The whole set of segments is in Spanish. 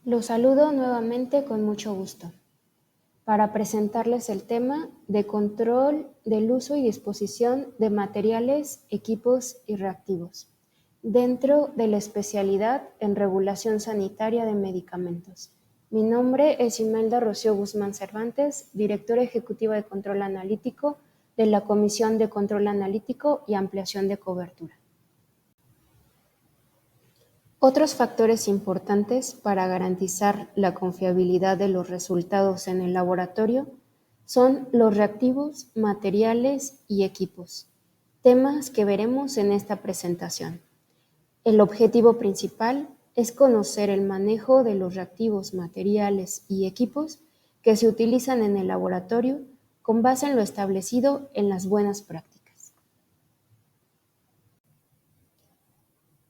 Los saludo nuevamente con mucho gusto para presentarles el tema de control del uso y disposición de materiales, equipos y reactivos dentro de la especialidad en regulación sanitaria de medicamentos. Mi nombre es Imelda Rocío Guzmán Cervantes, directora ejecutiva de Control Analítico de la Comisión de Control Analítico y Ampliación de Cobertura. Otros factores importantes para garantizar la confiabilidad de los resultados en el laboratorio son los reactivos, materiales y equipos, temas que veremos en esta presentación. El objetivo principal es conocer el manejo de los reactivos, materiales y equipos que se utilizan en el laboratorio con base en lo establecido en las buenas prácticas.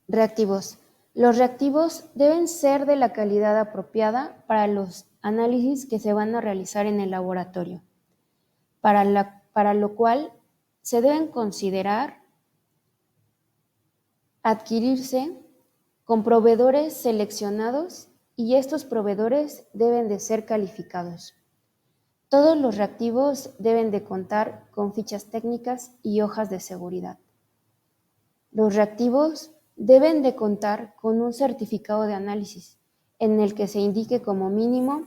Reactivos. Los reactivos deben ser de la calidad apropiada para los análisis que se van a realizar en el laboratorio, para lo cual se deben considerar adquirirse con proveedores seleccionados y estos proveedores deben de ser calificados. Todos los reactivos deben de contar con fichas técnicas y hojas de seguridad. Los reactivos deben de contar con un certificado de análisis en el que se indique como mínimo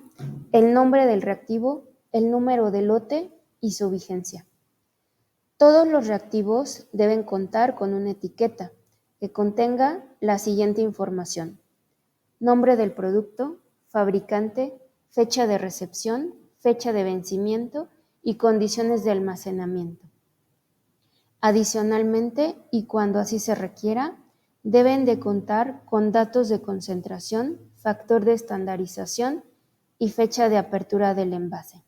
el nombre del reactivo, el número de lote y su vigencia. Todos los reactivos deben contar con una etiqueta que contenga la siguiente información: nombre del producto, fabricante, fecha de recepción, fecha de vencimiento y condiciones de almacenamiento. Adicionalmente, y cuando así se requiera, deben de contar con datos de concentración, factor de estandarización y fecha de apertura del envase.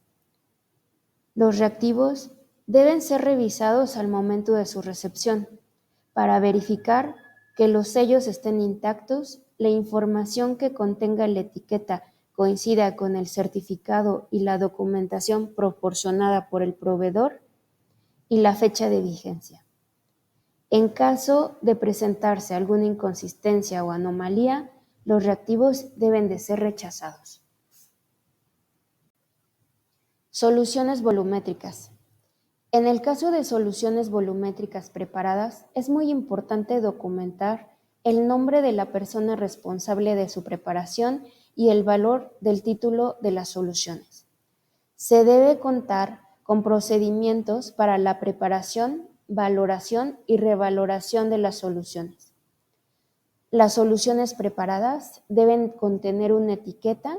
Los reactivos deben ser revisados al momento de su recepción para verificar que los sellos estén intactos, la información que contenga la etiqueta coincida con el certificado y la documentación proporcionada por el proveedor y la fecha de vigencia. En caso de presentarse alguna inconsistencia o anomalía, los reactivos deben de ser rechazados. Soluciones volumétricas. En el caso de soluciones volumétricas preparadas, es muy importante documentar el nombre de la persona responsable de su preparación y el valor del título de las soluciones. Se debe contar con procedimientos para la preparación, valoración y revaloración de las soluciones. Las soluciones preparadas deben contener una etiqueta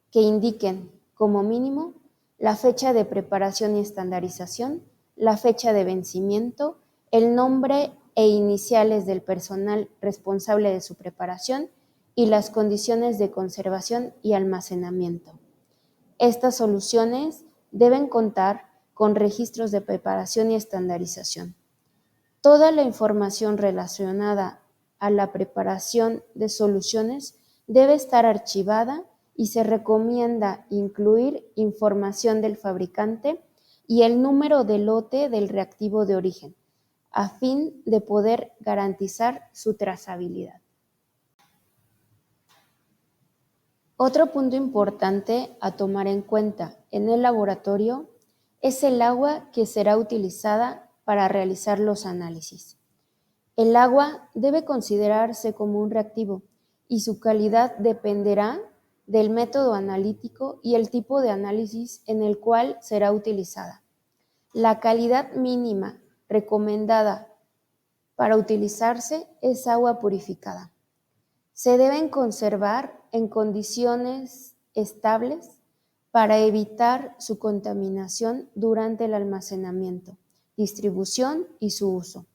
que indiquen, como mínimo, la fecha de preparación y estandarización, la fecha de vencimiento, el nombre e iniciales del personal responsable de su preparación y las condiciones de conservación y almacenamiento. Estas soluciones deben contar con registros de preparación y estandarización. Toda la información relacionada a la preparación de soluciones debe estar archivada y se recomienda incluir información del fabricante y el número de lote del reactivo de origen, a fin de poder garantizar su trazabilidad. Otro punto importante a tomar en cuenta en el laboratorio es el agua que será utilizada para realizar los análisis. El agua debe considerarse como un reactivo y su calidad dependerá del método analítico y el tipo de análisis en el cual será utilizada. La calidad mínima recomendada para utilizarse es agua purificada. Se deben conservar en condiciones estables para evitar su contaminación durante el almacenamiento, distribución y su uso.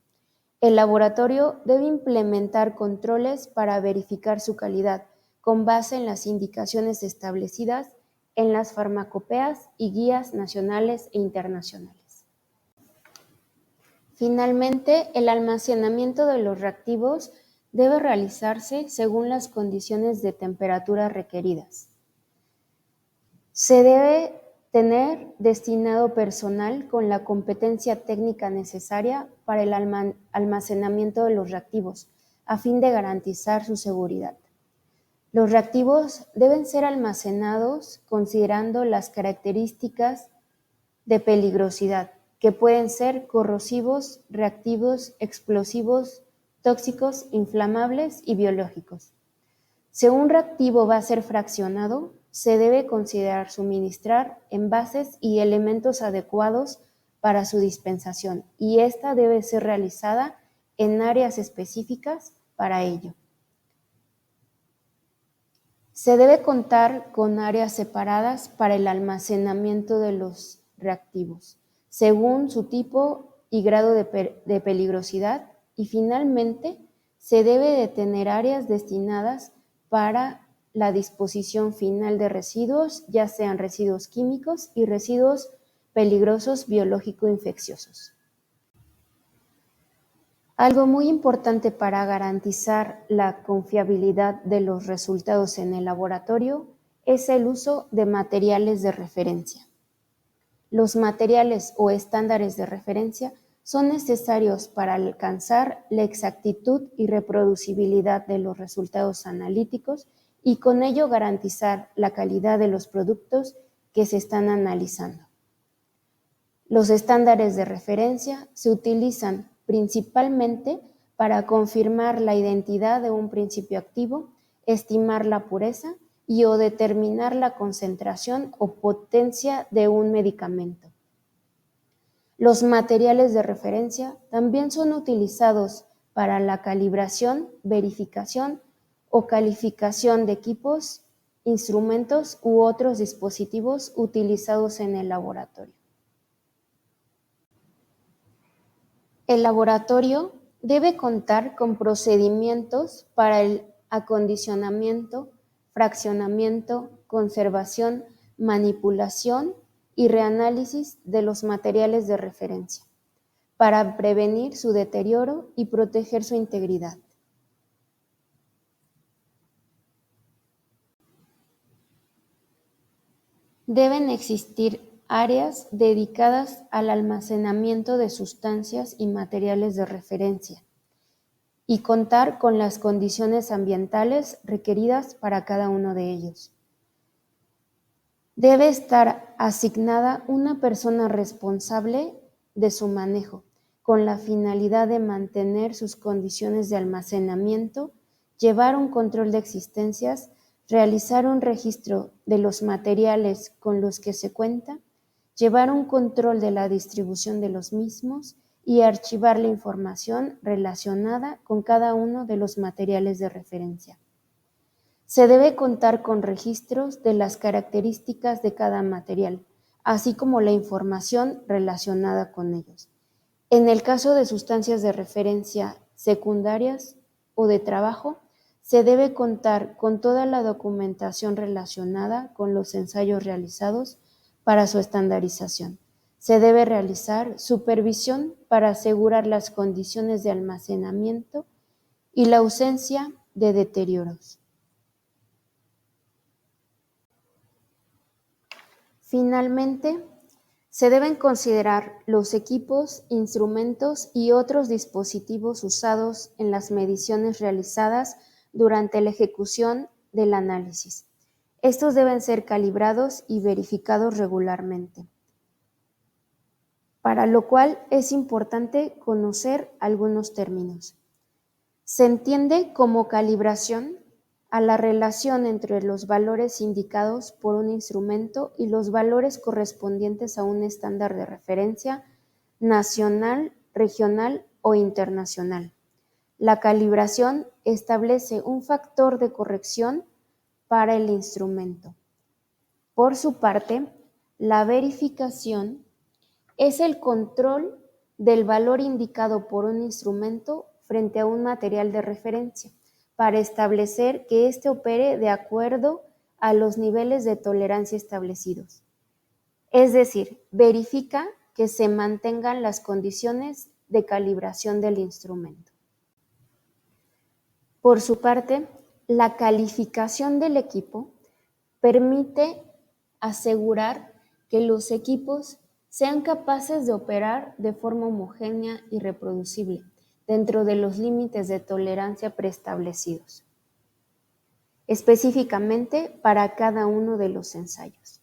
El laboratorio debe implementar controles para verificar su calidad con base en las indicaciones establecidas en las farmacopeas y guías nacionales e internacionales. Finalmente, el almacenamiento de los reactivos debe realizarse según las condiciones de temperatura requeridas. Se debe tener destinado personal con la competencia técnica necesaria para el almacenamiento de los reactivos, a fin de garantizar su seguridad. Los reactivos deben ser almacenados considerando las características de peligrosidad, que pueden ser corrosivos, reactivos, explosivos, tóxicos, inflamables y biológicos. Si un reactivo va a ser fraccionado, se debe considerar suministrar envases y elementos adecuados para su dispensación, y esta debe ser realizada en áreas específicas para ello. Se debe contar con áreas separadas para el almacenamiento de los reactivos, según su tipo y grado de peligrosidad, y finalmente se debe de tener áreas destinadas para la disposición final de residuos, ya sean residuos químicos y residuos peligrosos biológico-infecciosos. Algo muy importante para garantizar la confiabilidad de los resultados en el laboratorio es el uso de materiales de referencia. Los materiales o estándares de referencia son necesarios para alcanzar la exactitud y reproducibilidad de los resultados analíticos y con ello garantizar la calidad de los productos que se están analizando. Los estándares de referencia se utilizan principalmente para confirmar la identidad de un principio activo, estimar la pureza y o determinar la concentración o potencia de un medicamento. Los materiales de referencia también son utilizados para la calibración, verificación o calificación de equipos, instrumentos u otros dispositivos utilizados en el laboratorio. El laboratorio debe contar con procedimientos para el acondicionamiento, fraccionamiento, conservación, manipulación y reanálisis de los materiales de referencia, para prevenir su deterioro y proteger su integridad. Deben existir áreas dedicadas al almacenamiento de sustancias y materiales de referencia y contar con las condiciones ambientales requeridas para cada uno de ellos. Debe estar asignada una persona responsable de su manejo, con la finalidad de mantener sus condiciones de almacenamiento, llevar un control de existencias, realizar un registro de los materiales con los que se cuenta, llevar un control de la distribución de los mismos y archivar la información relacionada con cada uno de los materiales de referencia. Se debe contar con registros de las características de cada material, así como la información relacionada con ellos. En el caso de sustancias de referencia secundarias o de trabajo, se debe contar con toda la documentación relacionada con los ensayos realizados para su estandarización. Se debe realizar supervisión para asegurar las condiciones de almacenamiento y la ausencia de deterioros. Finalmente, se deben considerar los equipos, instrumentos y otros dispositivos usados en las mediciones realizadas durante la ejecución del análisis. Estos deben ser calibrados y verificados regularmente, para lo cual es importante conocer algunos términos. Se entiende como calibración a la relación entre los valores indicados por un instrumento y los valores correspondientes a un estándar de referencia nacional, regional o internacional. La calibración establece un factor de corrección para el instrumento. Por su parte, la verificación es el control del valor indicado por un instrumento frente a un material de referencia para establecer que éste opere de acuerdo a los niveles de tolerancia establecidos. Es decir, verifica que se mantengan las condiciones de calibración del instrumento. Por su parte, la calificación del equipo permite asegurar que los equipos sean capaces de operar de forma homogénea y reproducible dentro de los límites de tolerancia preestablecidos. específicamente para cada uno de los ensayos.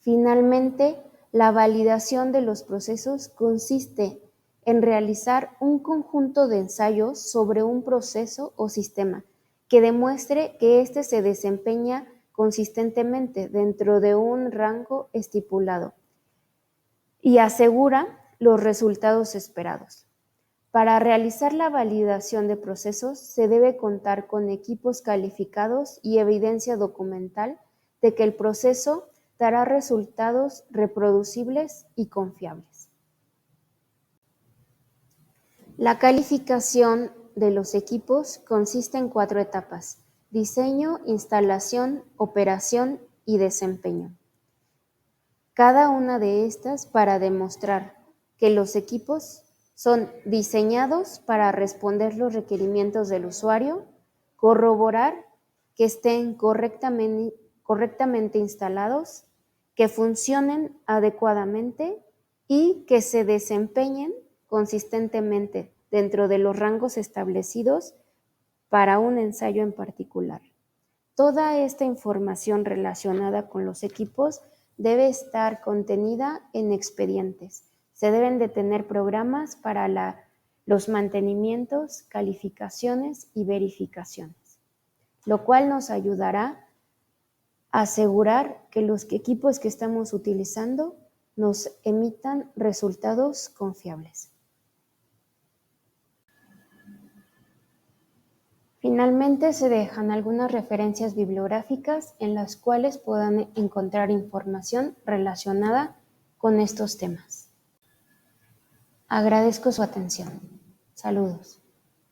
Finalmente, la validación de los procesos consiste en realizar un conjunto de ensayos sobre un proceso o sistema que demuestre que éste se desempeña consistentemente dentro de un rango estipulado y asegura los resultados esperados. Para realizar la validación de procesos se debe contar con equipos calificados y evidencia documental de que el proceso dará resultados reproducibles y confiables. La calificación de los equipos consiste en 4 etapas: diseño, instalación, operación y desempeño. Cada una de estas para demostrar que los equipos son diseñados para responder los requerimientos del usuario, corroborar que estén correctamente instalados, que funcionen adecuadamente y que se desempeñen consistentemente dentro de los rangos establecidos para un ensayo en particular. Toda esta información relacionada con los equipos debe estar contenida en expedientes. Se deben de tener programas para los mantenimientos, calificaciones y verificaciones, lo cual nos ayudará a asegurar que los equipos que estamos utilizando nos emitan resultados confiables. Finalmente, se dejan algunas referencias bibliográficas en las cuales puedan encontrar información relacionada con estos temas. Agradezco su atención. Saludos.